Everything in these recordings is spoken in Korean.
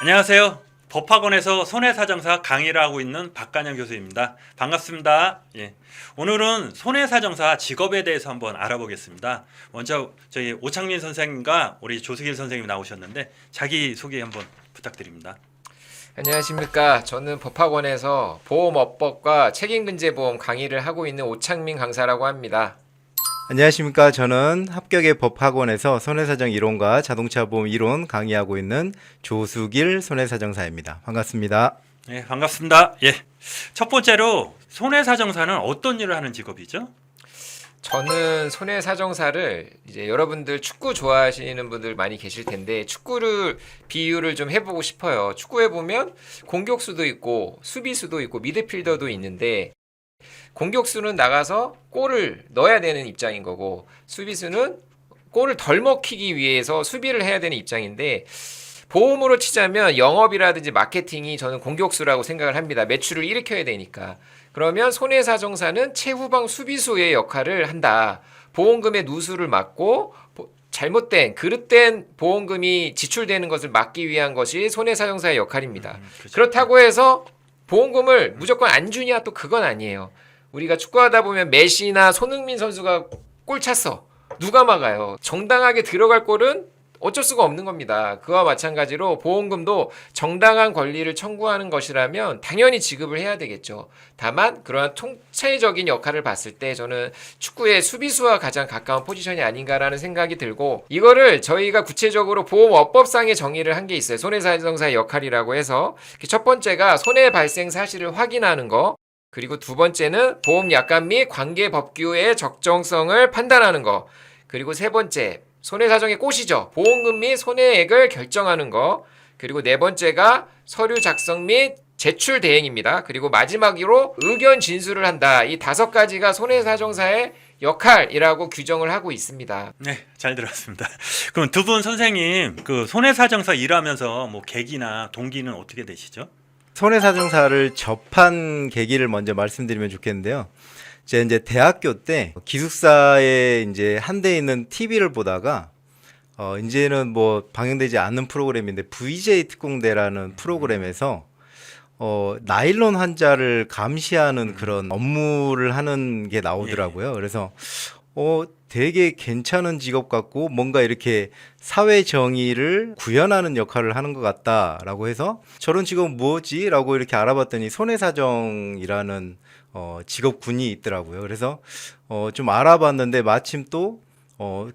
안녕하세요. 법학원에서 손해사정사 강의를 하고 있는 박간영 교수입니다. 반갑습니다. 예. 오늘은 손해사정사 직업에 대해서 한번 알아보겠습니다. 먼저 저희 오창민 선생님과 우리 조수길 선생님 나오셨는데 자기 소개 한번 부탁드립니다. 안녕하십니까. 저는 법학원에서 보험업법과 책임근제보험 강의를 하고 있는 오창민 강사라고 합니다. 안녕하십니까. 저는 합격의 법학원에서 손해사정 이론과 자동차보험 이론 강의하고 있는 조수길 손해사정사입니다. 반갑습니다. 예, 반갑습니다. 예. 첫 번째로 손해사정사는 어떤 일을 하는 직업이죠? 저는 손해사정사를 이제 여러분들 축구 좋아하시는 분들 많이 계실 텐데 축구를 비유를 좀 해보고 싶어요. 축구에 보면 공격수도 있고 수비수도 있고 미드필더도 있는데 공격수는 나가서 골을 넣어야 되는 입장인 거고 수비수는 골을 덜 먹히기 위해서 수비를 해야 되는 입장인데 보험으로 치자면 영업이라든지 마케팅이 저는 공격수라고 생각을 합니다. 매출을 일으켜야 되니까. 그러면 손해사정사는 최후방 수비수의 역할을 한다. 보험금의 누수를 막고 잘못된 그릇된 보험금이 지출되는 것을 막기 위한 것이 손해사정사의 역할입니다. 그렇죠. 그렇다고 해서 보험금을 무조건 안 주냐 또 그건 아니에요. 우리가 축구하다 보면 메시나 손흥민 선수가 골 찼어. 누가 막아요? 정당하게 들어갈 골은 어쩔 수가 없는 겁니다. 그와 마찬가지로 보험금도 정당한 권리를 청구하는 것이라면 당연히 지급을 해야 되겠죠. 다만 그러한 통체적인 역할을 봤을 때 저는 축구의 수비수와 가장 가까운 포지션이 아닌가라는 생각이 들고 이거를 저희가 구체적으로 보험업법상의 정의를 한 게 있어요. 손해사정사의 역할이라고 해서 첫 번째가 손해 발생 사실을 확인하는 거 그리고 두 번째는 보험 약관 및 관계 법규의 적정성을 판단하는 거 그리고 세 번째 손해사정의 꽃이죠. 보험금 및 손해액을 결정하는 거. 그리고 네 번째가 서류 작성 및 제출 대행입니다. 그리고 마지막으로 의견 진술을 한다. 이 다섯 가지가 손해사정사의 역할이라고 규정을 하고 있습니다. 네, 잘 들었습니다. 그럼 두 분 선생님 그 손해사정사 일하면서 뭐 계기나 동기는 어떻게 되시죠? 손해사정사를 접한 계기를 먼저 말씀드리면 좋겠는데요. 제가 이제 대학교 때 기숙사에 이제 한 대 있는 TV를 보다가 이제는 뭐 방영되지 않는 프로그램인데 VJ 특공대라는 프로그램에서 나일론 환자를 감시하는 그런 업무를 하는 게 나오더라고요. 그래서 되게 괜찮은 직업 같고 뭔가 이렇게 사회 정의를 구현하는 역할을 하는 것 같다라고 해서 저런 직업은 뭐지? 라고 이렇게 알아봤더니 손해사정이라는 직업군이 있더라고요. 그래서 좀 알아봤는데 마침 또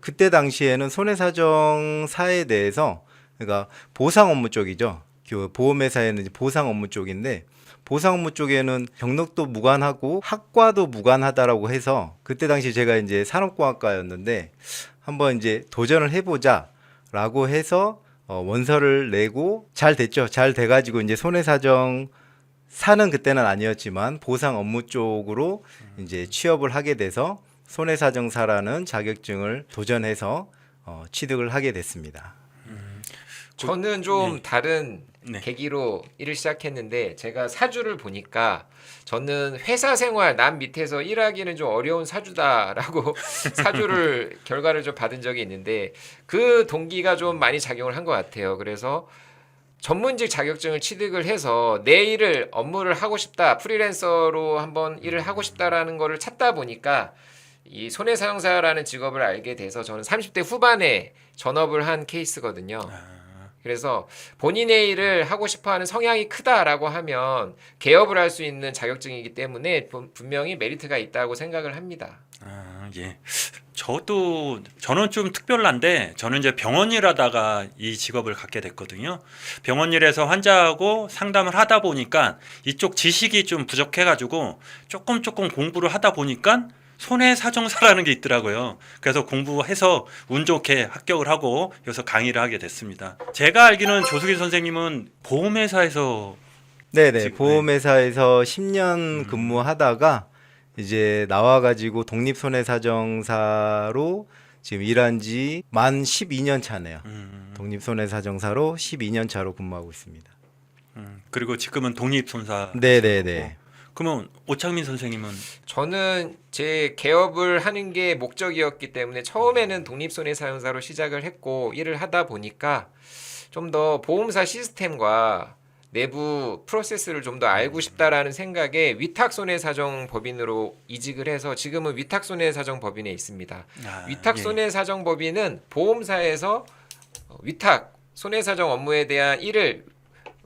그때 당시에는 손해사정사에 대해서 그러니까 보상 업무 쪽이죠. 그 보험회사에는 이제 보상 업무 쪽인데 보상 업무 쪽에는 경력도 무관하고 학과도 무관하다라고 해서 그때 당시 제가 이제 산업공학과였는데 한번 이제 도전을 해보자라고 해서 원서를 내고 잘 됐죠. 잘 돼가지고 이제 손해사정 사는 그때는 아니었지만 보상 업무 쪽으로 이제 취업을 하게 돼서 손해사정사라는 자격증을 도전해서 취득을 하게 됐습니다. 저는 좀 네. 다른 네. 계기로 일을 시작했는데 제가 사주를 보니까 저는 회사 생활 남 밑에서 일하기는 좀 어려운 사주다라고 사주를 결과를 좀 받은 적이 있는데 그 동기가 좀 많이 작용을 한 것 같아요. 그래서 전문직 자격증을 취득을 해서 내 일을 업무를 하고 싶다 프리랜서로 한번 일을 하고 싶다라는 거를 찾다 보니까 이 손해사정사라는 직업을 알게 돼서 저는 30대 후반에 전업을 한 케이스거든요. 그래서 본인의 일을 하고 싶어하는 성향이 크다라고 하면 개업을 할 수 있는 자격증이기 때문에 분명히 메리트가 있다고 생각을 합니다. 예. 저는 좀 특별한데 저는 이제 병원 일하다가 이 직업을 갖게 됐거든요. 병원 일에서 환자하고 상담을 하다 보니까 이쪽 지식이 좀 부족해가지고 조금 공부를 하다 보니까 손해사정사라는 게 있더라고요. 그래서 공부해서 운 좋게 합격을 하고 여기서 강의를 하게 됐습니다. 제가 알기로는 조수길 선생님은 보험회사에서 네네. 보험회사에서 10년 근무하다가 이제 나와가지고 독립손해사정사로 지금 일한 지 만 12년 차네요. 독립손해사정사로 12년 차로 근무하고 있습니다. 그리고 지금은 독립손사. 네네네. 그러면 오창민 선생님은 저는 제 개업을 하는 게 목적이었기 때문에 처음에는 독립손해사용사로 시작을 했고 일을 하다 보니까 좀 더 보험사 시스템과 내부 프로세스를 좀 더 알고 싶다라는 생각에 위탁손해사정법인으로 이직을 해서 지금은 위탁손해사정법인에 있습니다. 아, 위탁손해사정법인은 보험사에서 위탁 손해사정 업무에 대한 일을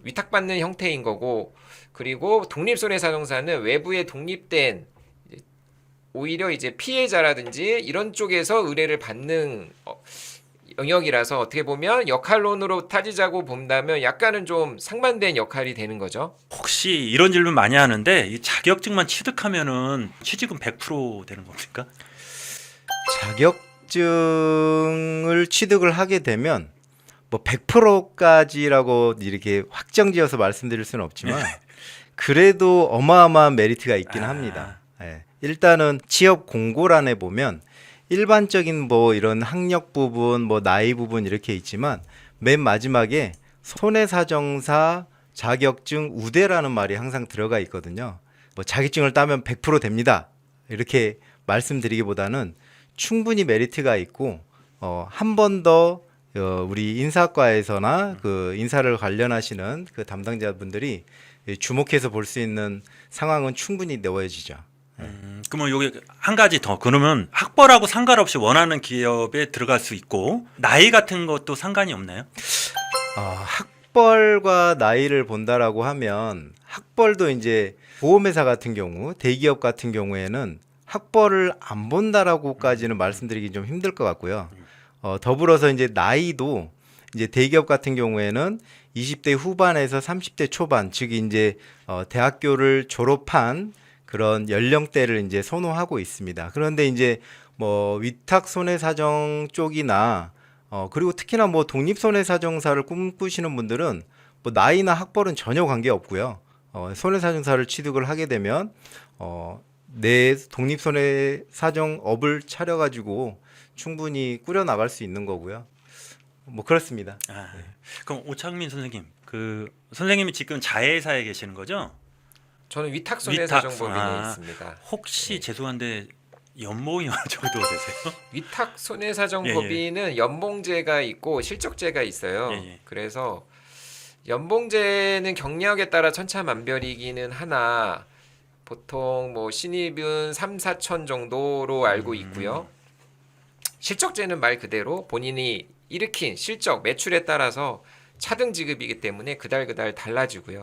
위탁받는 형태인 거고, 그리고 독립손해사정사는 외부에 독립된 오히려 이제 피해자라든지 이런 쪽에서 의뢰를 받는 영역이라서 어떻게 보면 역할론으로 따지자고 본다면 약간은 좀 상반된 역할이 되는 거죠. 혹시 이런 질문 많이 하는데 이 자격증만 취득하면은 취직은 100% 되는 겁니까? 자격증을 취득을 하게 되면 뭐 100%까지라고 이렇게 확정지어서 말씀드릴 수는 없지만 그래도 어마어마한 메리트가 있긴 합니다. 예. 일단은 취업 공고란에 보면 일반적인 뭐 이런 학력 부분, 뭐 나이 부분 이렇게 있지만 맨 마지막에 손해사정사 자격증 우대라는 말이 항상 들어가 있거든요. 뭐 자격증을 따면 100% 됩니다. 이렇게 말씀드리기보다는 충분히 메리트가 있고 한 번 더 우리 인사과에서나 그 인사를 관련하시는 그 담당자분들이 주목해서 볼 수 있는 상황은 충분히 놓여지죠. 그러면 여기 한 가지 더. 그러면 학벌하고 상관없이 원하는 기업에 들어갈 수 있고 나이 같은 것도 상관이 없나요? 학벌과 나이를 본다라고 하면 학벌도 이제 보험회사 같은 경우, 대기업 같은 경우에는 학벌을 안 본다라고까지는 말씀드리기 좀 힘들 것 같고요. 더불어서 이제 나이도 이제 대기업 같은 경우에는 20대 후반에서 30대 초반, 즉 이제 대학교를 졸업한 그런 연령대를 이제 선호하고 있습니다. 그런데 이제 뭐 위탁 손해사정 쪽이나 그리고 특히나 뭐 독립 손해사정사를 꿈꾸시는 분들은 뭐 나이나 학벌은 전혀 관계 없고요. 손해사정사를 취득을 하게 되면 내 독립 손해사정업을 차려가지고 충분히 꾸려 나갈 수 있는 거고요. 뭐 그렇습니다. 그럼 오창민 선생님, 그 선생님이 지금 자회사에 계시는 거죠? 저는 위탁손해사정법인에 위탁, 있습니다. 혹시 죄송한데 연봉이 어느 정도 되세요? 위탁손해사정법인은 연봉제가 있고 실적제가 있어요. 예. 그래서 연봉제는 경력에 따라 천차만별이기는 하나 보통 뭐 신입은 3, 4천 정도로 알고 있고요. 실적제는 말 그대로 본인이 일으킨 실적, 매출에 따라서 차등 지급이기 때문에 그달 달라지고요.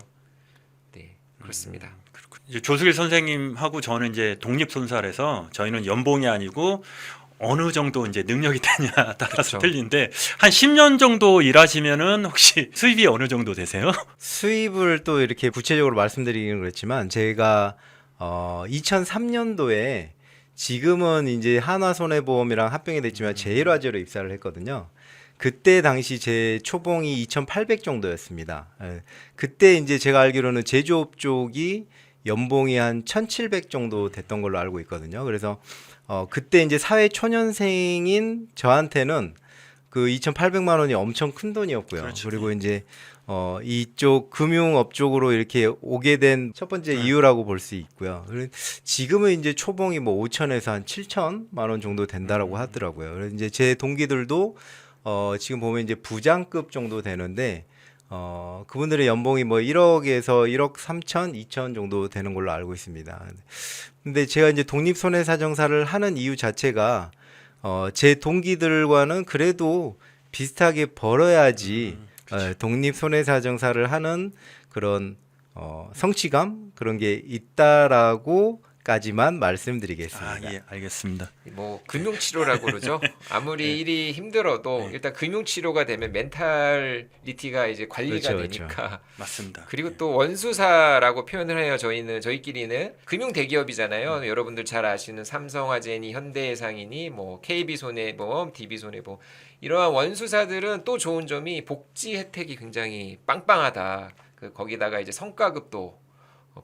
네, 그렇습니다. 이제 조수길 선생님하고 저는 이제 독립손살에서 저희는 연봉이 아니고 어느 정도 이제 능력이 되냐 따라서 그렇죠. 틀린데 한 10년 정도 일하시면은 혹시 수입이 어느 정도 되세요? 수입을 또 이렇게 구체적으로 말씀드리기는 그렇지만 제가 2003년도에 지금은 이제 한화손해보험이랑 합병이 됐지만 제일화재로 입사를 했거든요. 그때 당시 제 초봉이 2,800 정도였습니다. 그때 이제 제가 알기로는 제조업 쪽이 연봉이 한 1,700 정도 됐던 걸로 알고 있거든요. 그래서 그때 이제 사회 초년생인 저한테는 그 2,800만 원이 엄청 큰 돈이었고요. 그렇죠. 그리고 이제 이쪽 금융업 쪽으로 이렇게 오게 된 첫 번째 이유라고 볼 수 있고요. 지금은 이제 초봉이 뭐 5천에서 한 7천만 원 정도 된다라고 하더라고요. 그래서 이제 제 동기들도 지금 보면 이제 부장급 정도 되는데 그분들의 연봉이 뭐 1억에서 1억 3천, 2천 정도 되는 걸로 알고 있습니다. 근데 제가 이제 독립손해사정사를 하는 이유 자체가 제 동기들과는 그래도 비슷하게 벌어야지 독립손해사정사를 하는 그런 성취감 그런 게 있다라고까지만 말씀드리겠습니다. 예, 알겠습니다. 뭐 금융치료라고 그러죠. 아무리 일이 힘들어도 일단 금융치료가 되면 멘탈리티가 이제 관리가 그렇죠, 되니까. 맞습니다. 그리고 또 원수사라고 표현을 해요. 저희끼리는 금융 대기업이잖아요. 여러분들 잘 아시는 삼성화재니 현대해상이니 뭐 KB손해보험, DB손해보험 이러한 원수사들은 또 좋은 점이 복지 혜택이 굉장히 빵빵하다. 거기다가 이제 성과급도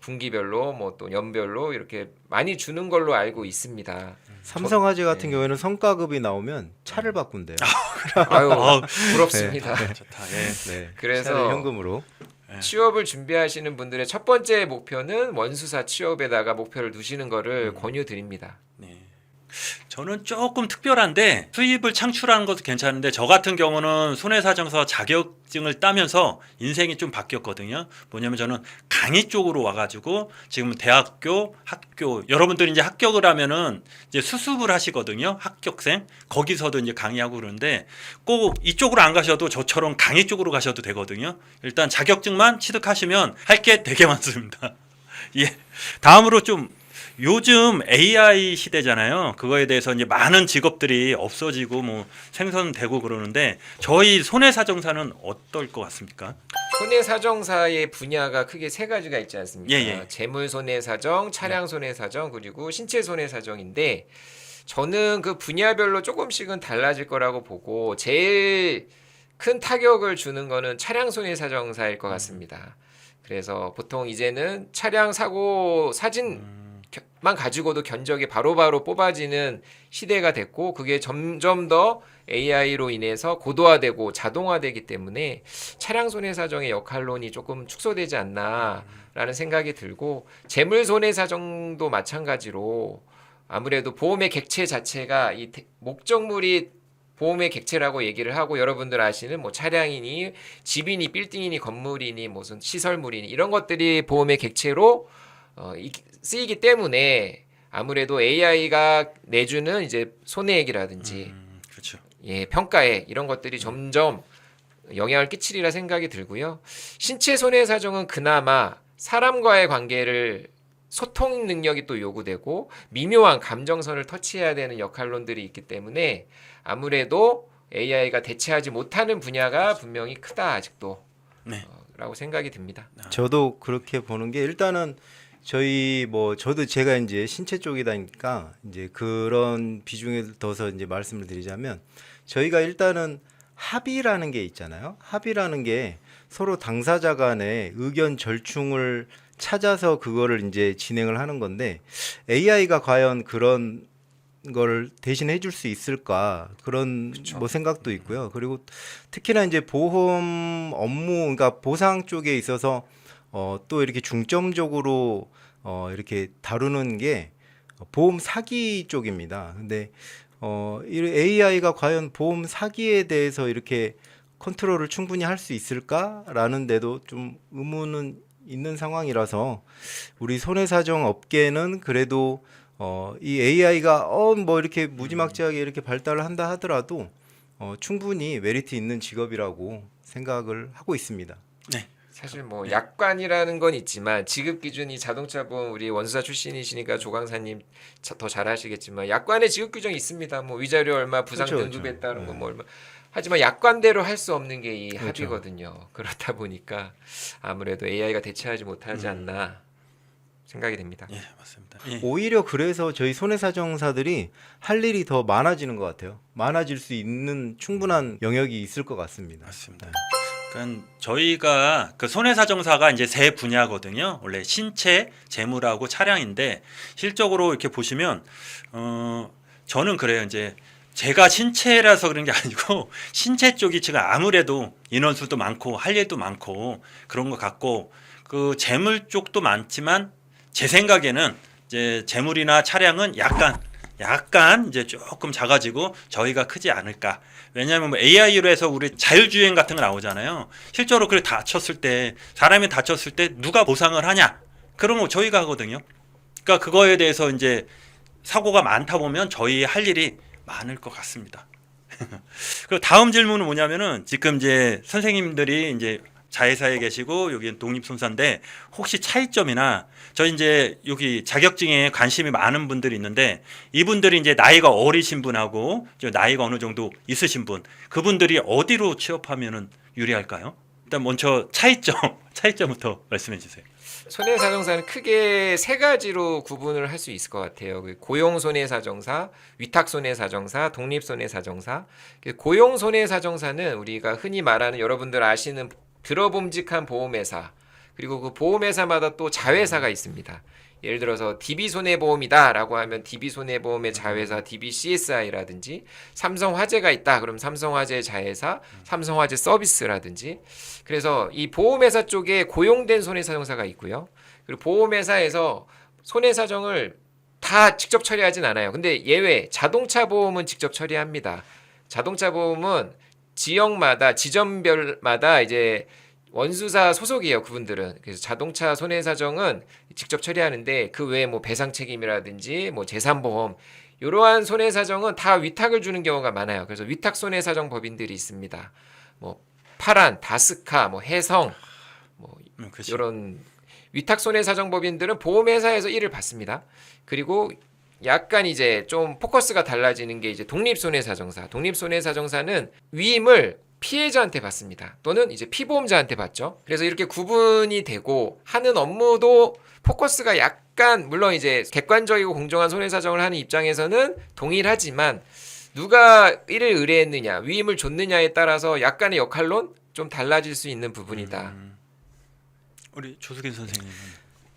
분기별로 뭐 또 연별로 이렇게 많이 주는 걸로 알고 있습니다. 삼성화재 같은 경우에는 성과급이 나오면 차를 바꾼대요. 아유 부럽습니다. 좋다. 예. 네, 그래서 차를 현금으로. 취업을 준비하시는 분들의 첫 번째 목표는 원수사 취업에다가 목표를 두시는 거를 권유드립니다. 네. 저는 조금 특별한데 수입을 창출하는 것도 괜찮은데 저 같은 경우는 손해사정사 자격증을 따면서 인생이 좀 바뀌었거든요. 뭐냐면 저는 강의 쪽으로 와가지고 지금 대학교, 학교 여러분들이 이제 합격을 하면은 이제 수습을 하시거든요. 합격생 거기서도 이제 강의하고 그러는데 꼭 이쪽으로 안 가셔도 저처럼 강의 쪽으로 가셔도 되거든요. 일단 자격증만 취득하시면 할 게 되게 많습니다. 예. 다음으로 좀 요즘 AI 시대잖아요. 그거에 대해서 이제 많은 직업들이 없어지고 뭐 생성되고 그러는데 저희 손해사정사는 어떨 것 같습니까? 손해사정사의 분야가 크게 세 가지가 있지 않습니까? 예. 재물손해사정, 차량손해사정, 그리고 신체손해사정인데 저는 그 분야별로 조금씩은 달라질 거라고 보고 제일 큰 타격을 주는 거는 차량손해사정사일 것 같습니다. 그래서 보통 이제는 차량 사고 사진만 가지고도 견적이 바로바로 뽑아지는 시대가 됐고 그게 점점 더 AI로 인해서 고도화되고 자동화되기 때문에 차량 손해사정의 역할론이 조금 축소되지 않나라는 생각이 들고 재물 손해사정도 마찬가지로 아무래도 보험의 객체 자체가 이 목적물이 보험의 객체라고 얘기를 하고 여러분들 아시는 뭐 차량이니 집이니 빌딩이니 건물이니 무슨 시설물이니 이런 것들이 보험의 객체로 쓰이기 때문에 아무래도 AI가 내주는 이제 손해액이라든지 그렇죠. 예, 평가액 이런 것들이 점점 영향을 끼치리라 생각이 들고요. 신체 손해사정은 그나마 사람과의 관계를 소통 능력이 또 요구되고 미묘한 감정선을 터치해야 되는 역할론들이 있기 때문에 아무래도 AI가 대체하지 못하는 분야가 분명히 크다 아직도 네. 라고 생각이 듭니다. 저도 그렇게 보는 게 일단은 저희 뭐 저도 제가 이제 신체 쪽이다니까 이제 그런 비중에 둬서 이제 말씀을 드리자면 저희가 일단은 합의라는 게 있잖아요. 합의라는 게 서로 당사자 간의 의견 절충을 찾아서 그거를 이제 진행을 하는 건데 AI가 과연 그런 걸 대신 해줄 수 있을까 그런 그쵸. 뭐 생각도 있고요. 그리고 특히나 이제 보험 업무 그러니까 보상 쪽에 있어서 또 이렇게 중점적으로 이렇게 다루는 게 보험 사기 쪽입니다. 근데 이 AI가 과연 보험 사기에 대해서 이렇게 컨트롤을 충분히 할 수 있을까라는 데도 좀 의문은 있는 상황이라서 우리 손해사정 업계는 그래도 이 AI가 뭐 이렇게 무지막지하게 이렇게 발달을 한다 하더라도 충분히 메리트 있는 직업이라고 생각을 하고 있습니다. 네. 사실 뭐 약관이라는 건 있지만 지급 기준이 자동차보험 우리 원수사 출신이시니까 조강사님 더 잘하시겠지만 약관에 지급 규정이 있습니다. 뭐 위자료 얼마 부상 그렇죠, 등급에 그렇죠. 따른 거 뭐 얼마 하지만 약관대로 할 수 없는 게 이 그렇죠. 합의거든요. 그렇다 보니까 아무래도 AI가 대체하지 못하지 않나 생각이 됩니다. 예, 맞습니다. 예. 오히려 그래서 저희 손해사정사들이 할 일이 더 많아지는 것 같아요. 많아질 수 있는 충분한 영역이 있을 것 같습니다. 맞습니다. 그러니까 저희가 그 손해사정사가 이제 세 분야거든요. 원래 신체, 재물하고 차량인데 실적으로 이렇게 보시면 저는 그래요. 이제 제가 신체라서 그런 게 아니고 신체 쪽이 지금 아무래도 인원수도 많고 할 일도 많고 그런 것 같고 그 재물 쪽도 많지만 제 생각에는 이제 재물이나 차량은 약간 이제 조금 작아지고 저희가 크지 않을까. 왜냐하면 뭐 AI로 해서 우리 자율주행 같은 거 나오잖아요. 실제로 그렇게 다쳤을 때 사람이 다쳤을 때 누가 보상을 하냐? 그런 거 저희가 하거든요. 그러니까 그거에 대해서 이제 사고가 많다 보면 저희 할 일이 많을 것 같습니다. 그리고 다음 질문은 뭐냐면은 지금 이제 선생님들이 이제 자회사에 계시고 여기 독립손사인데 혹시 차이점이나 저희 이제 여기 자격증에 관심이 많은 분들이 있는데 이분들이 이제 나이가 어리신 분하고 나이가 어느 정도 있으신 분 그분들이 어디로 취업하면은 유리할까요? 일단 먼저 차이점부터 말씀해 주세요. 손해사정사는 크게 세 가지로 구분을 할 수 있을 것 같아요. 고용손해사정사, 위탁손해사정사, 독립손해사정사. 고용손해사정사는 우리가 흔히 말하는 여러분들 아시는 들어봄직한 보험회사 그리고 그 보험회사마다 또 자회사가 있습니다. 예를 들어서 DB손해보험이다라고 하면 DB손해보험의 자회사 DBCSI라든지 삼성화재가 있다 그럼 삼성화재 자회사 삼성화재 서비스라든지 그래서 이 보험회사 쪽에 고용된 손해사정사가 있고요. 그리고 보험회사에서 손해사정을 다 직접 처리하진 않아요. 근데 예외 자동차 보험은 직접 처리합니다. 자동차 보험은 지역마다 지점별마다 이제 원수사 소속이에요. 그분들은. 그래서 자동차 손해사정은 직접 처리하는데 그 외에 뭐 배상 책임이라든지 뭐 재산보험 이러한 손해사정은 다 위탁을 주는 경우가 많아요. 그래서 위탁 손해사정 법인들이 있습니다. 뭐 파란, 다스카, 뭐 해성 뭐 그치. 이런 위탁 손해사정 법인들은 보험회사에서 일을 받습니다. 그리고 약간 이제 좀 포커스가 달라지는 게 이제 독립손해사정사. 독립손해사정사는 위임을 피해자한테 받습니다. 또는 이제 피보험자한테 받죠. 그래서 이렇게 구분이 되고 하는 업무도 포커스가 약간 물론 이제 객관적이고 공정한 손해사정을 하는 입장에서는 동일하지만 누가 일을 의뢰했느냐, 위임을 줬느냐에 따라서 약간의 역할론 좀 달라질 수 있는 부분이다. 우리 조수긴 선생님은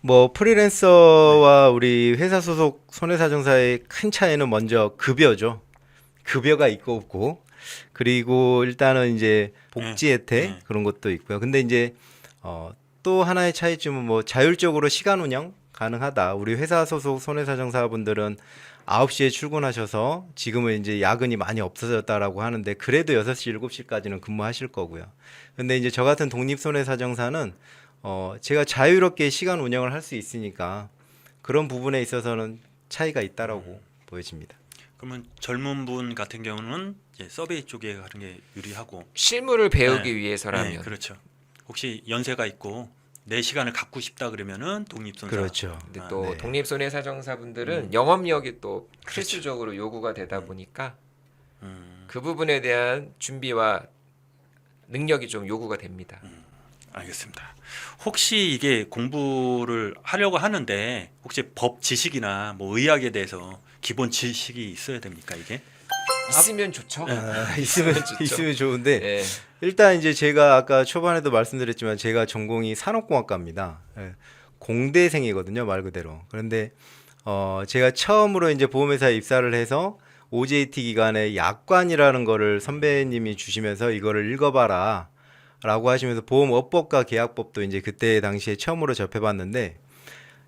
뭐 프리랜서와 우리 회사 소속 손해사정사의 큰 차이는 먼저 급여죠. 급여가 있고 없고 그리고 일단은 이제 복지 혜택 그런 것도 있고요. 근데 이제 또 하나의 차이점은 뭐 자율적으로 시간 운영 가능하다. 우리 회사 소속 손해사정사분들은 9시에 출근하셔서 지금은 이제 야근이 많이 없어졌다라고 하는데 그래도 6시, 7시까지는 근무하실 거고요. 근데 이제 저 같은 독립 손해사정사는 제가 자유롭게 시간 운영을 할 수 있으니까 그런 부분에 있어서는 차이가 있다라고 보여집니다. 그러면 젊은 분 같은 경우는 이제 서베이 쪽에 가는 게 유리하고 실무를 배우기 네. 위해서라면 네, 그렇죠. 혹시 연세가 있고 내 시간을 갖고 싶다 그러면은 독립손사. 그렇죠. 근데 또 네. 독립손해사정사분들은 영업력이 또 필수적으로 요구가 되다 보니까 그 부분에 대한 준비와 능력이 좀 요구가 됩니다. 알겠습니다. 혹시 이게 공부를 하려고 하는데 혹시 법 지식이나 뭐 의학에 대해서 기본 지식이 있어야 됩니까 이게? 있으면 좋죠. 있으면 좋죠. 있으면 좋은데 네. 일단 이제 제가 아까 초반에도 말씀드렸지만 제가 전공이 산업공학과입니다. 예, 공대생이거든요, 말 그대로. 그런데 제가 처음으로 이제 보험회사에 입사를 해서 OJT 기간에 약관이라는 거를 선배님이 주시면서 이거를 읽어봐라 라고 하시면서 보험업법과 계약법도 이제 그때 당시에 처음으로 접해봤는데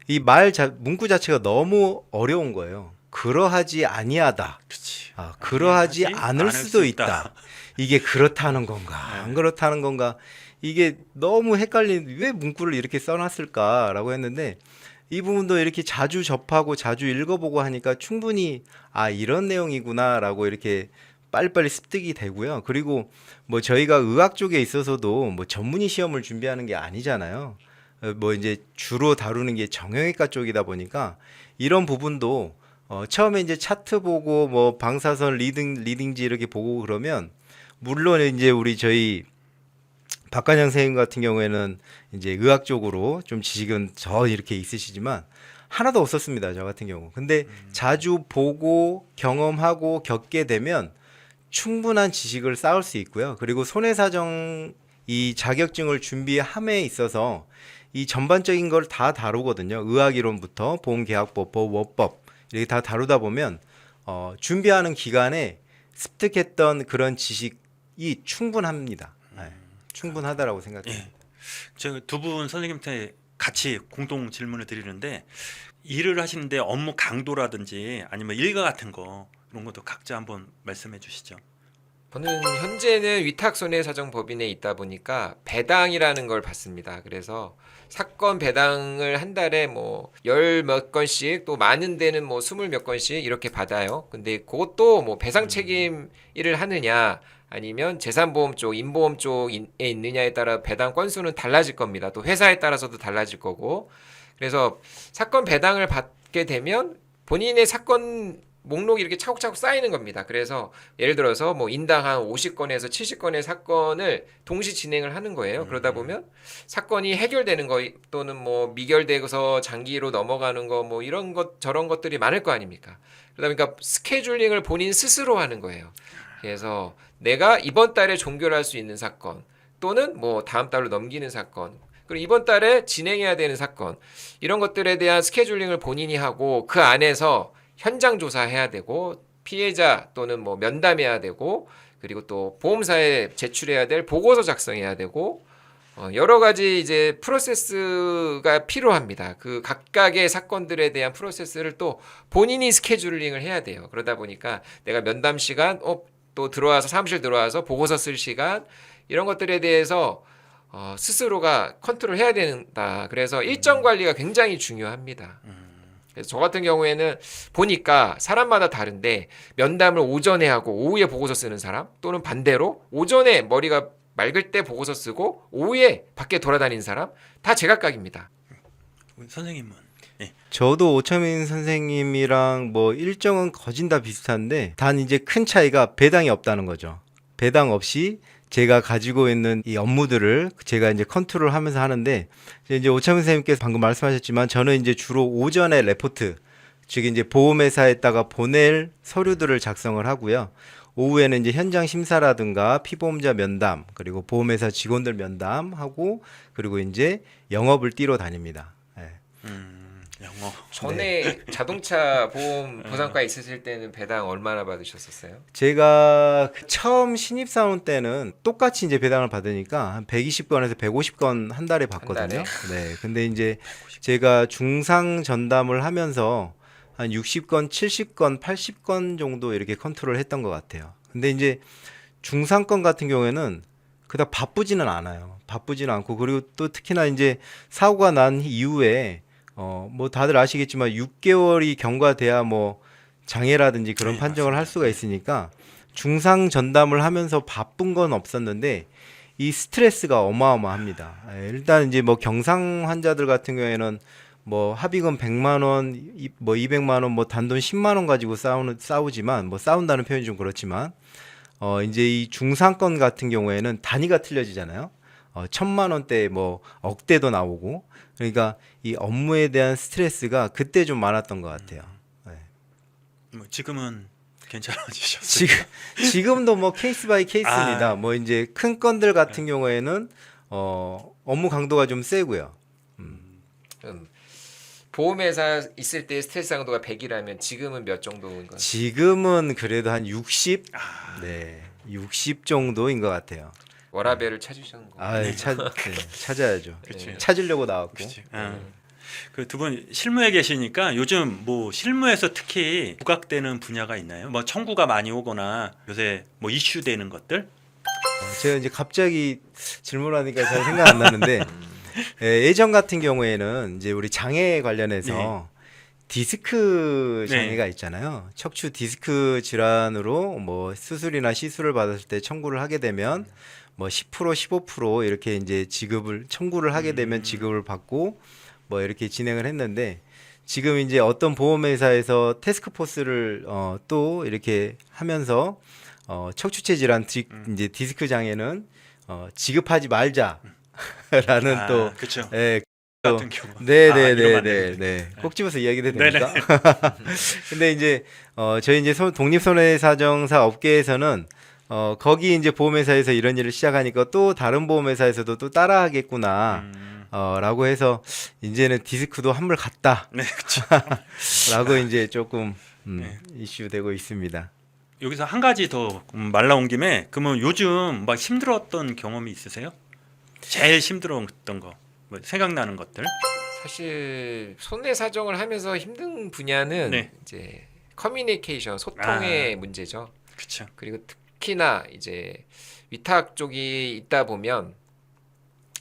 이 문구 자체가 너무 어려운 거예요. 그러하지 아니하다. 그렇지. 그러하지 아니하지 않을 않을 수도 수 있다. 있다. 이게 그렇다는 건가, 안 그렇다는 건가. 이게 너무 헷갈린 왜 문구를 이렇게 써놨을까라고 했는데 이 부분도 이렇게 자주 접하고 자주 읽어보고 하니까 충분히 이런 내용이구나라고 이렇게 빨리빨리 습득이 되고요. 그리고 뭐 저희가 의학 쪽에 있어서도 뭐 전문의 시험을 준비하는 게 아니잖아요. 뭐 이제 주로 다루는 게 정형외과 쪽이다 보니까 이런 부분도 처음에 이제 차트 보고 뭐 방사선 리딩지 이렇게 보고 그러면 물론 이제 저희 박관영 선생님 같은 경우에는 이제 의학 쪽으로 좀 지식은 저 이렇게 있으시지만 하나도 없었습니다. 저 같은 경우. 근데 자주 보고 경험하고 겪게 되면 충분한 지식을 쌓을 수 있고요. 그리고 손해사정 이 자격증을 준비함에 있어서 이 전반적인 걸 다 다루거든요. 의학이론부터 보험계약법, 보험업법 이렇게 다 다루다 보면 준비하는 기간에 습득했던 그런 지식이 충분합니다. 충분하다라고 생각합니다. 제가 두 분 선생님한테 같이 공동 질문을 드리는데 일을 하시는데 업무 강도라든지 아니면 일과 같은 거 이런 것도 각자 한번 말씀해 주시죠. 저는 현재는 위탁손해사정법인에 있다 보니까 배당이라는 걸 받습니다. 그래서 사건 배당을 한 달에 뭐 10몇 건씩 또 많은 데는 뭐 20 몇 건씩 이렇게 받아요. 근데 그것도 뭐 배상 책임 일을 하느냐 아니면 재산보험 쪽, 인보험 쪽에 있느냐에 따라 배당 건수는 달라질 겁니다. 또 회사에 따라서도 달라질 거고. 그래서 사건 배당을 받게 되면 본인의 사건 목록이 이렇게 차곡차곡 쌓이는 겁니다. 그래서 예를 들어서 뭐 인당 한 50건에서 70건의 사건을 동시 진행을 하는 거예요. 그러다 보면 사건이 해결되는 거 또는 뭐 미결돼서 장기로 넘어가는 거 뭐 이런 것 저런 것들이 많을 거 아닙니까? 그러다 보니까 스케줄링을 본인 스스로 하는 거예요. 그래서 내가 이번 달에 종결할 수 있는 사건 또는 뭐 다음 달로 넘기는 사건 그리고 이번 달에 진행해야 되는 사건 이런 것들에 대한 스케줄링을 본인이 하고 그 안에서 현장 조사해야 되고 피해자 또는 뭐 면담해야 되고 그리고 또 보험사에 제출해야 될 보고서 작성해야 되고 여러 가지 이제 프로세스가 필요합니다. 그 각각의 사건들에 대한 프로세스를 또 본인이 스케줄링을 해야 돼요. 그러다 보니까 내가 면담 시간, 또 들어와서 사무실 들어와서 보고서 쓸 시간 이런 것들에 대해서 스스로가 컨트롤 해야 된다. 그래서 일정 관리가 굉장히 중요합니다. 그래서 저 같은 경우에는 보니까 사람마다 다른데 면담을 오전에 하고 오후에 보고서 쓰는 사람 또는 반대로 오전에 머리가 맑을 때 보고서 쓰고 오후에 밖에 돌아다니는 사람 다 제각각입니다. 선생님은 저도 오차민 선생님이랑 뭐 일정은 거진 다 비슷한데 단 이제 큰 차이가 배당이 없다는 거죠. 배당 없이 제가 가지고 있는 이 업무들을 제가 이제 컨트롤하면서 하는데 이제 오차민 선생님께서 방금 말씀하셨지만 저는 이제 주로 오전에 레포트 즉 이제 보험회사에다가 보낼 서류들을 작성을 하고요. 오후에는 이제 현장 심사라든가 피보험자 면담 그리고 보험회사 직원들 면담하고 그리고 이제 영업을 뛰러 다닙니다. 네. 영어. 전에 자동차 보험 보상과에 있으실 때는 배당 얼마나 받으셨었어요? 제가 처음 신입사원 때는 똑같이 이제 배당을 받으니까 한 120건에서 150건 한 달에 받거든요. 한 네. 근데 이제 제가 중상 전담을 하면서 한 60건, 70건, 80건 정도 이렇게 컨트롤 했던 것 같아요. 근데 이제 중상권 같은 경우에는 그닥 바쁘지는 않아요. 바쁘지는 않고 그리고 또 특히나 이제 사고가 난 이후에 뭐 다들 아시겠지만 6개월이 경과돼야 뭐 장애라든지 그런 네, 판정을 할 맞습니다. 수가 있으니까 중상 전담을 하면서 바쁜 건 없었는데 이 스트레스가 어마어마합니다. 일단 이제 뭐 경상 환자들 같은 경우에는 뭐 합의금 100만 원, 뭐 200만 원, 뭐 단돈 10만 원 가지고 싸우지만 뭐 싸운다는 표현이 좀 그렇지만 이제 이 중상권 같은 경우에는 단위가 틀려지잖아요. 1,000만 원대 뭐 억대도 나오고 그러니까 이 업무에 대한 스트레스가 그때 좀 많았던 것 같아요. 네. 뭐 지금은 괜찮아지셨어요? 지금도 뭐 케이스 바이 케이스입니다. 뭐 이제 큰 건들 같은 경우에는 업무 강도가 좀 세고요. 보험회사 있을 때 스트레스 강도가 100이라면 지금은 몇 정도인 거예요? 지금은 그래도 한 60, 네, 60 정도인 것 같아요. 워라밸을 찾으시는 거. 찾아야죠. 그치. 찾으려고 나왔고. 그 두 분 실무에 계시니까 요즘 뭐 실무에서 특히 부각되는 분야가 있나요? 뭐 청구가 많이 오거나 요새 뭐 이슈되는 것들? 제가 이제 갑자기 질문하니까 잘 생각 안 나는데 예전 같은 경우에는 이제 우리 장애 관련해서 디스크 장애가 있잖아요. 척추 디스크 질환으로 뭐 수술이나 시술을 받았을 때 청구를 하게 되면 뭐 10% 15% 이렇게 이제 지급을 청구를 하게 되면 지급을 받고 뭐 이렇게 진행을 했는데 지금 이제 어떤 보험회사에서 태스크포스를 또 이렇게 하면서 척추체 질환 이제 디스크 장애는 지급하지 말자라는 또 그렇죠. 예, 같은 경우. 네네네네. 꼭 집어서 이야기해도 됩니까? 근데 이제 저희 이제 독립손해사정사 업계에서는 거기 이제 보험회사에서 이런 일을 시작하니까 또 다른 보험회사에서도 또 따라하겠구나. 라고 해서 이제는 디스크도 한물 갔다. 네, 그렇죠. 라고 이제 조금 이슈되고 있습니다. 여기서 한 가지 더 말 나온 김에 그러면 요즘 막 힘들었던 경험이 있으세요? 제일 힘들었던 거, 뭐 생각나는 것들? 사실 손해사정을 하면서 힘든 분야는 이제 커뮤니케이션, 소통의 문제죠. 그렇죠. 그리고 특히나 이제 위탁 쪽이 있다 보면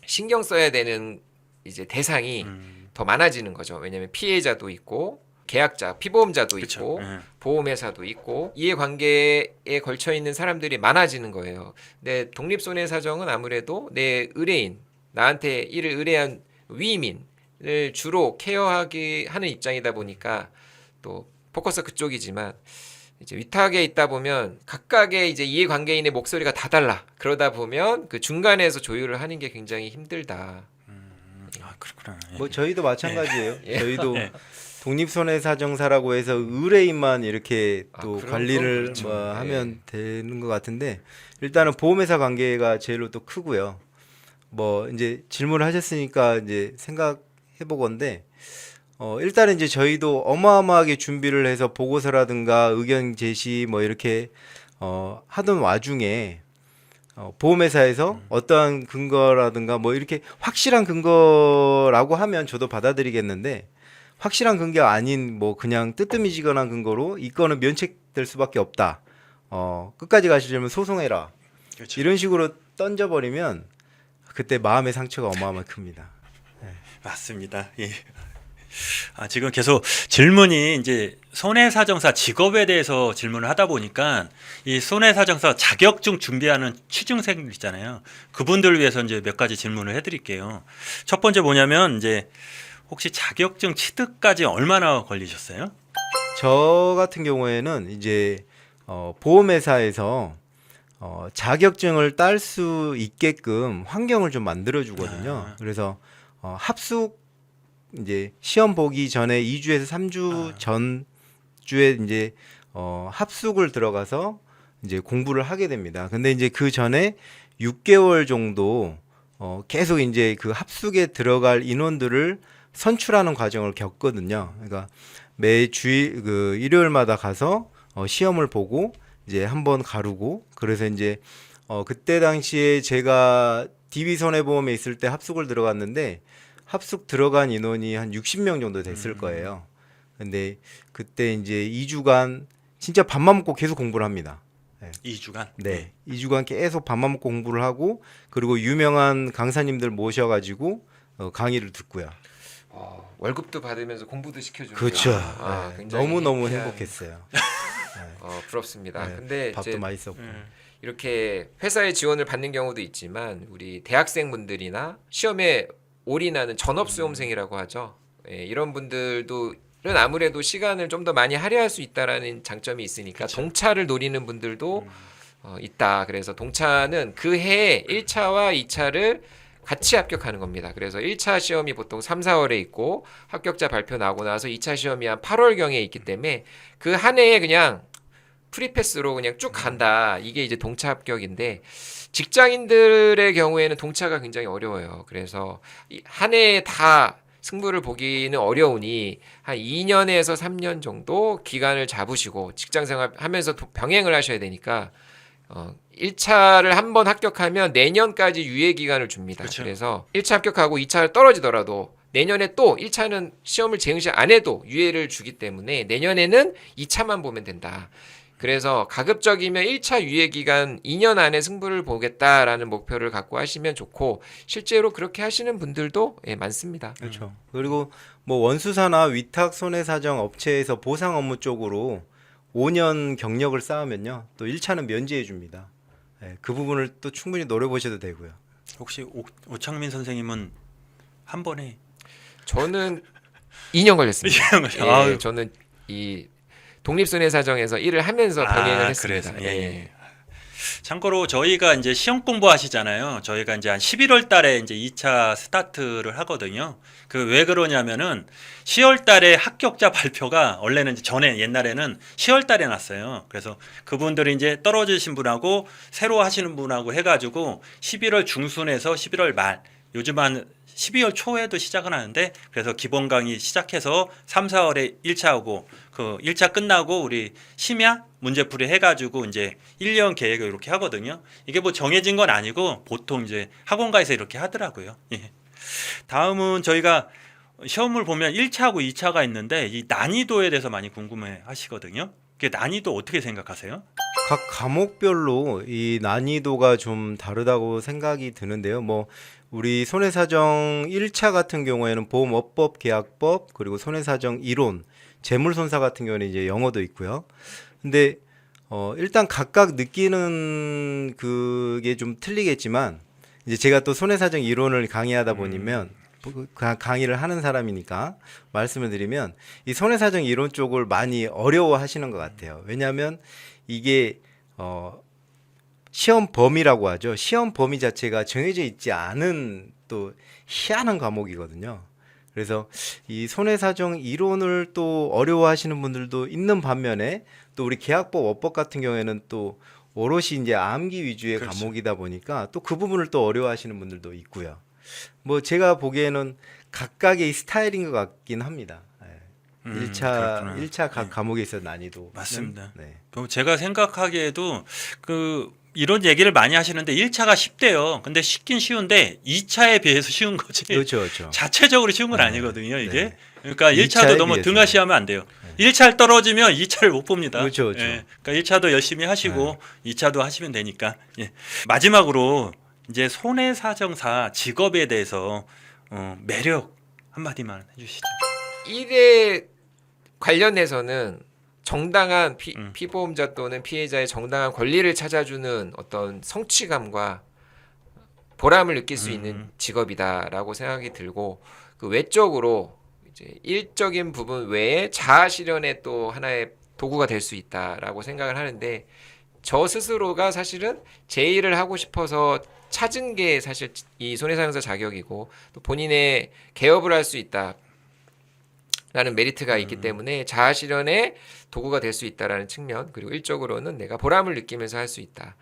신경 써야 되는 이제 대상이 더 많아지는 거죠. 왜냐하면 피해자도 있고 계약자, 피보험자도 그쵸. 있고 보험회사도 있고 이해관계에 걸쳐 있는 사람들이 많아지는 거예요. 근데 독립손해사정은 아무래도 내 의뢰인, 나한테 일을 의뢰한 위민을 주로 케어하기 하는 입장이다 보니까 또 포커스 그쪽이지만 이제 위탁에 있다 보면 각각의 이제 이해관계인의 목소리가 다 달라. 그러다 보면 그 중간에서 조율을 하는 게 굉장히 힘들다. 그렇구나. 뭐 저희도 마찬가지예요. 예. 저희도 독립손해사정사라고 해서 의뢰인만 이렇게 또 그럼 관리를 그렇죠. 뭐 하면 되는 것 같은데 일단은 보험회사 관계가 제일로 또 크고요. 뭐 이제 질문을 하셨으니까 이제 생각해 보건데 일단은 이제 저희도 어마어마하게 준비를 해서 보고서라든가 의견 제시 뭐 이렇게 하던 와중에 보험회사에서 어떠한 근거라든가 뭐 이렇게 확실한 근거라고 하면 저도 받아들이겠는데 확실한 근거 아닌 뭐 그냥 뜨뜻미지근한 근거로 이 건은 면책될 수밖에 없다. 끝까지 가시려면 소송해라. 그렇죠. 이런 식으로 던져버리면 그때 마음의 상처가 어마어마하게 큽니다. 맞습니다. 예. 지금 계속 질문이 이제 손해사정사 직업에 대해서 질문을 하다 보니까 이 손해사정사 자격증 준비하는 취준생들 있잖아요. 그분들을 위해서 이제 몇 가지 질문을 해드릴게요. 첫 번째 뭐냐면 이제 혹시 자격증 취득까지 얼마나 걸리셨어요? 저 같은 경우에는 이제 보험회사에서 자격증을 딸 수 있게끔 환경을 좀 만들어 주거든요. 그래서 합숙 이제 시험 보기 전에 2주에서 3주 전 주에 이제 합숙을 들어가서 이제 공부를 하게 됩니다. 근데 이제 그 전에 6개월 정도 계속 이제 그 합숙에 들어갈 인원들을 선출하는 과정을 겪거든요. 그러니까 매 주일 그 일요일마다 가서 시험을 보고 이제 한번 가르고 그래서 이제 그때 당시에 제가 DB 손해보험에 있을 때 합숙을 들어갔는데 합숙 들어간 인원이 한 60명 정도 됐을 거예요. 근데 그때 이제 2주간 진짜 밥만 먹고 계속 공부를 합니다. 2주간? 네. 2주간 계속 밥만 먹고 공부를 하고 그리고 유명한 강사님들 모셔가지고 강의를 듣고요. 월급도 받으면서 공부도 시켜주는 그렇죠. 게 굉장히 너무너무 유쾌한- 행복했어요. 부럽습니다. 네, 근데 밥도 이제 맛있었고. 이렇게 회사의 지원을 받는 경우도 있지만 우리 대학생분들이나 시험에 올인하는 전업수험생이라고 하죠. 이런 분들도 아무래도 시간을 좀 더 많이 할애할 수 있다라는 장점이 있으니까 동차를 노리는 분들도 있다. 그래서 동차는 그 해에 1차와 2차를 같이 합격하는 겁니다. 그래서 1차 시험이 보통 3, 4월에 있고 합격자 발표 나고 나서 2차 시험이 한 8월경에 있기 때문에 그 한 해에 그냥 프리패스로 그냥 쭉 간다. 이게 이제 동차 합격인데 직장인들의 경우에는 동차가 굉장히 어려워요. 그래서 한 해에 다 승부를 보기는 어려우니 한 2년에서 3년 정도 기간을 잡으시고 직장생활 하면서 병행을 하셔야 되니까 1차를 한 번 합격하면 내년까지 유예 기간을 줍니다. 그렇죠. 그래서 1차 합격하고 2차 떨어지더라도 내년에 또 1차는 시험을 재응시 안 해도 유예를 주기 때문에 내년에는 2차만 보면 된다. 그래서 가급적이면 1차 유예 기간 2년 안에 승부를 보겠다라는 목표를 갖고 하시면 좋고 실제로 그렇게 하시는 분들도 많습니다. 그렇죠. 그리고 뭐 원수사나 위탁 손해사정 업체에서 보상 업무 쪽으로 5년 경력을 쌓으면요. 또 1차는 면제해 줍니다. 그 부분을 또 충분히 노려보셔도 되고요. 혹시 오창민 선생님은 한 번에 저는 2년 걸렸습니다. 2년 걸렸어요. 저는 이 독립손해사정에서 일을 하면서 병행을 했습니다. 그래서, 예. 참고로 저희가 이제 시험 공부하시잖아요. 저희가 이제 한 11월 달에 이제 2차 스타트를 하거든요. 그 왜 그러냐면은 10월 달에 합격자 발표가 원래는 이제 전에 옛날에는 10월 달에 났어요. 그래서 그분들이 이제 떨어지신 분하고 새로 하시는 분하고 해가지고 11월 중순에서 11월 말 요즘 한 12월 초에도 시작은 하는데 그래서 기본 강의 시작해서 3, 4월에 1차하고 그 1차 끝나고 우리 심야 문제풀이 해가지고 이제 1년 계획을 이렇게 하거든요. 이게 뭐 정해진 건 아니고 보통 이제 학원가에서 이렇게 하더라고요. 예. 다음은 저희가 시험을 보면 1차하고 2차가 있는데 이 난이도에 대해서 많이 궁금해 하시거든요. 그 난이도 어떻게 생각하세요? 각 과목별로 이 난이도가 좀 다르다고 생각이 드는데요. 뭐 우리 손해사정 1차 같은 경우에는 보험업법, 계약법, 그리고 손해사정 이론, 재물손사 같은 경우는 이제 영어도 있고요. 근데 일단 각각 느끼는 그게 좀 틀리겠지만 이제 제가 또 손해사정 이론을 강의하다 보면 강의를 하는 사람이니까 말씀을 드리면 이 손해사정 이론 쪽을 많이 어려워하시는 것 같아요. 왜냐하면 이게 시험 범위라고 하죠. 시험 범위 자체가 정해져 있지 않은 또 희한한 과목이거든요. 그래서 이 손해사정 이론을 또 어려워하시는 분들도 있는 반면에 또 우리 계약법, 업법 같은 경우에는 또 오롯이 이제 암기 위주의 그렇죠. 과목이다 보니까 또 그 부분을 또 어려워하시는 분들도 있고요. 뭐 제가 보기에는 각각의 스타일인 것 같긴 합니다. 1차 각 네. 과목에 있어 난이도 맞습니다. 네. 제가 생각하기에도 그 이런 얘기를 많이 하시는데 1차가 쉽대요. 근데 쉽긴 쉬운데 2차에 비해서 쉬운 거지. 그렇죠, 그렇죠. 자체적으로 쉬운 건 네. 아니거든요, 이게. 네. 그러니까 1차도 2차에 너무 비해서. 등하시하면 안 돼요. 1차를 떨어지면 2차를 못 봅니다. 그렇죠, 그렇죠. 예. 그러니까 1차도 열심히 하시고 2차도 하시면 되니까. 예. 마지막으로 이제 손해사정사 직업에 대해서 매력 한마디만 해주시죠. 일에 관련해서는 정당한 음. 피보험자 또는 피해자의 정당한 권리를 찾아주는 어떤 성취감과 보람을 느낄 수 있는 직업이다라고 생각이 들고, 그 외적으로 이제 일적인 부분 외에 자아 실현의 또 하나의 도구가 될 수 있다라고 생각을 하는데, 저 스스로가 사실은 제 일을 하고 싶어서 찾은 게 사실 이 손해사용사 자격이고, 또 본인의 개업을 할 수 있다 라는 메리트가 있기 때문에 자아 실현의 도구가 될 수 있다라는 측면, 그리고 일적으로는 내가 보람을 느끼면서 할 수 있다.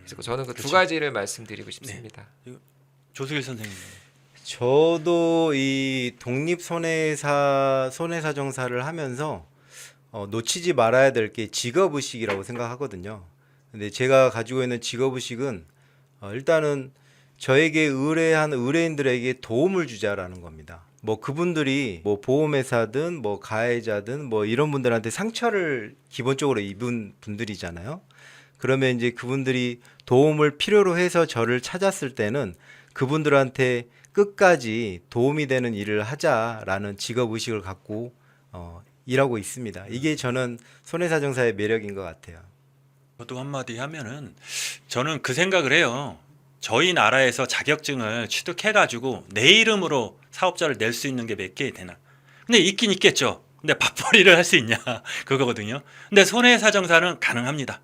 그래서 저는 그 두 그렇죠. 가지를 말씀드리고 싶습니다. 조수길 선생님. 저도 이 독립 손해사정사를 하면서 놓치지 말아야 될 게 직업 의식이라고 생각하거든요. 근데 제가 가지고 있는 직업 의식은 일단은 저에게 의뢰한 의뢰인들에게 도움을 주자라는 겁니다. 뭐 그분들이 뭐 보험회사든 뭐 가해자든 뭐 이런 분들한테 상처를 기본적으로 입은 분들이잖아요. 그러면 이제 그분들이 도움을 필요로 해서 저를 찾았을 때는 그분들한테 끝까지 도움이 되는 일을 하자라는 직업 의식을 갖고 일하고 있습니다. 이게 저는 손해사정사의 매력인 것 같아요. 저도 한마디 하면은 저는 그 생각을 해요. 저희 나라에서 자격증을 취득해가지고 내 이름으로 사업자를 낼 수 있는 게 몇 개 되나. 근데 있긴 있겠죠. 근데 밥벌이를 할 수 있냐 그거거든요. 근데 손해사정사는 가능합니다.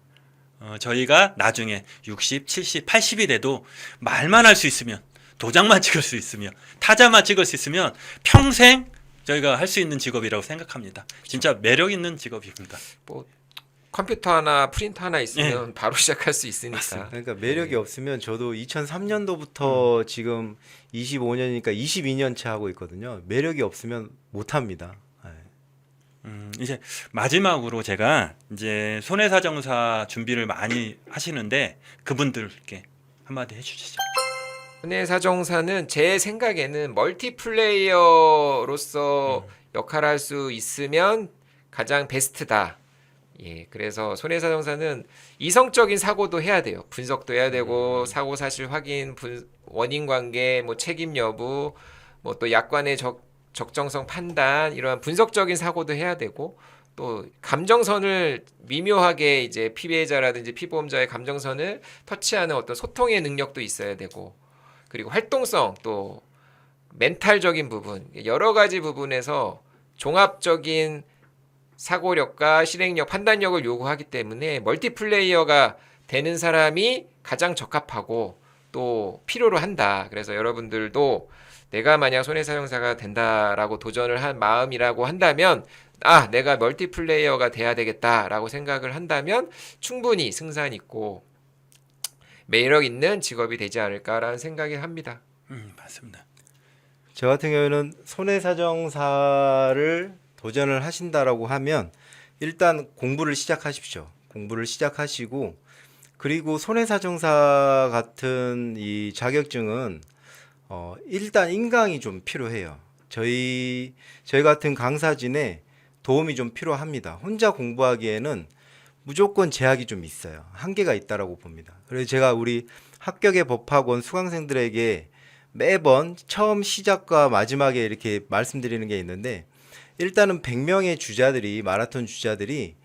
저희가 나중에 60, 70, 80이 돼도 말만 할 수 있으면, 도장만 찍을 수 있으면, 타자만 찍을 수 있으면 평생 저희가 할 수 있는 직업이라고 생각합니다. 진짜 매력 있는 직업입니다. 뭐 컴퓨터 하나, 프린터 하나 있으면 바로 시작할 수 있으니까. 맞습니다. 그러니까 매력이 없으면 저도 2003년도부터 지금 25년이니까 22년 차 하고 있거든요. 매력이 없으면 못 합니다. 이제 마지막으로 제가 이제 손해사정사 준비를 많이 하시는데 그분들께 한마디 해주시죠. 손해사정사는 제 생각에는 멀티플레이어로서 역할을 할 수 있으면 가장 베스트다. 예, 그래서 손해사정사는 이성적인 사고도 해야 돼요. 분석도 해야 되고, 사고 사실 확인, 원인 관계, 뭐 책임 여부, 뭐 또 약관의 적정성 판단, 이러한 분석적인 사고도 해야 되고, 또 감정선을 미묘하게 이제 피해자라든지 피보험자의 감정선을 터치하는 어떤 소통의 능력도 있어야 되고, 그리고 활동성, 또 멘탈적인 부분, 여러 가지 부분에서 종합적인 사고력과 실행력, 판단력을 요구하기 때문에 멀티플레이어가 되는 사람이 가장 적합하고 또 필요로 한다. 그래서 여러분들도 내가 만약 손해사정사가 된다라고 도전을 한 마음이라고 한다면, 내가 멀티플레이어가 돼야 되겠다라고 생각을 한다면 충분히 승산 있고 매력 있는 직업이 되지 않을까라는 생각이 합니다. 맞습니다. 저 같은 경우에는 손해사정사를 도전을 하신다라고 하면 일단 공부를 시작하십시오. 공부를 시작하시고, 그리고 손해사정사 같은 이 자격증은 일단 인강이 좀 필요해요. 저희 같은 강사진에 도움이 좀 필요합니다. 혼자 공부하기에는 무조건 제약이 좀 있어요. 한계가 있다라고 봅니다. 그래서 제가 우리 합격의 법학원 수강생들에게 매번 처음 시작과 마지막에 이렇게 말씀드리는 게 있는데, 일단은 100명의 주자들이, 마라톤 주자들이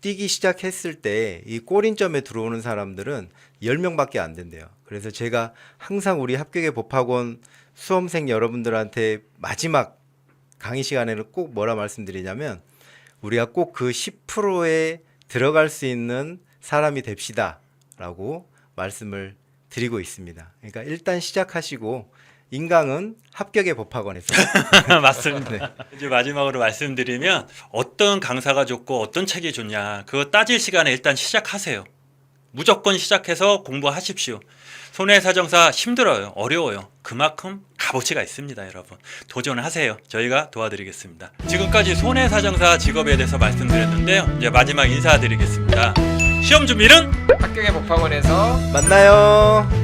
뛰기 시작했을 때 이 골인점에 들어오는 사람들은 10명밖에 안 된대요. 그래서 제가 항상 우리 합격의 법학원 수험생 여러분들한테 마지막 강의 시간에는 꼭 뭐라 말씀드리냐면, 우리가 꼭 그 10%에 들어갈 수 있는 사람이 됩시다 라고 말씀을 드리고 있습니다. 그러니까 일단 시작하시고, 인강은 합격의 법학원에서. 맞습니다. 네. 이제 마지막으로 말씀드리면 어떤 강사가 좋고 어떤 책이 좋냐 그거 따질 시간에 일단 시작하세요. 무조건 시작해서 공부하십시오. 손해사정사 힘들어요. 어려워요. 그만큼 값어치가 있습니다. 여러분 도전을 하세요. 저희가 도와드리겠습니다. 지금까지 손해사정사 직업에 대해서 말씀드렸는데요. 이제 마지막 인사드리겠습니다. 시험 준비는 학교 합격의 복학원에서 만나요.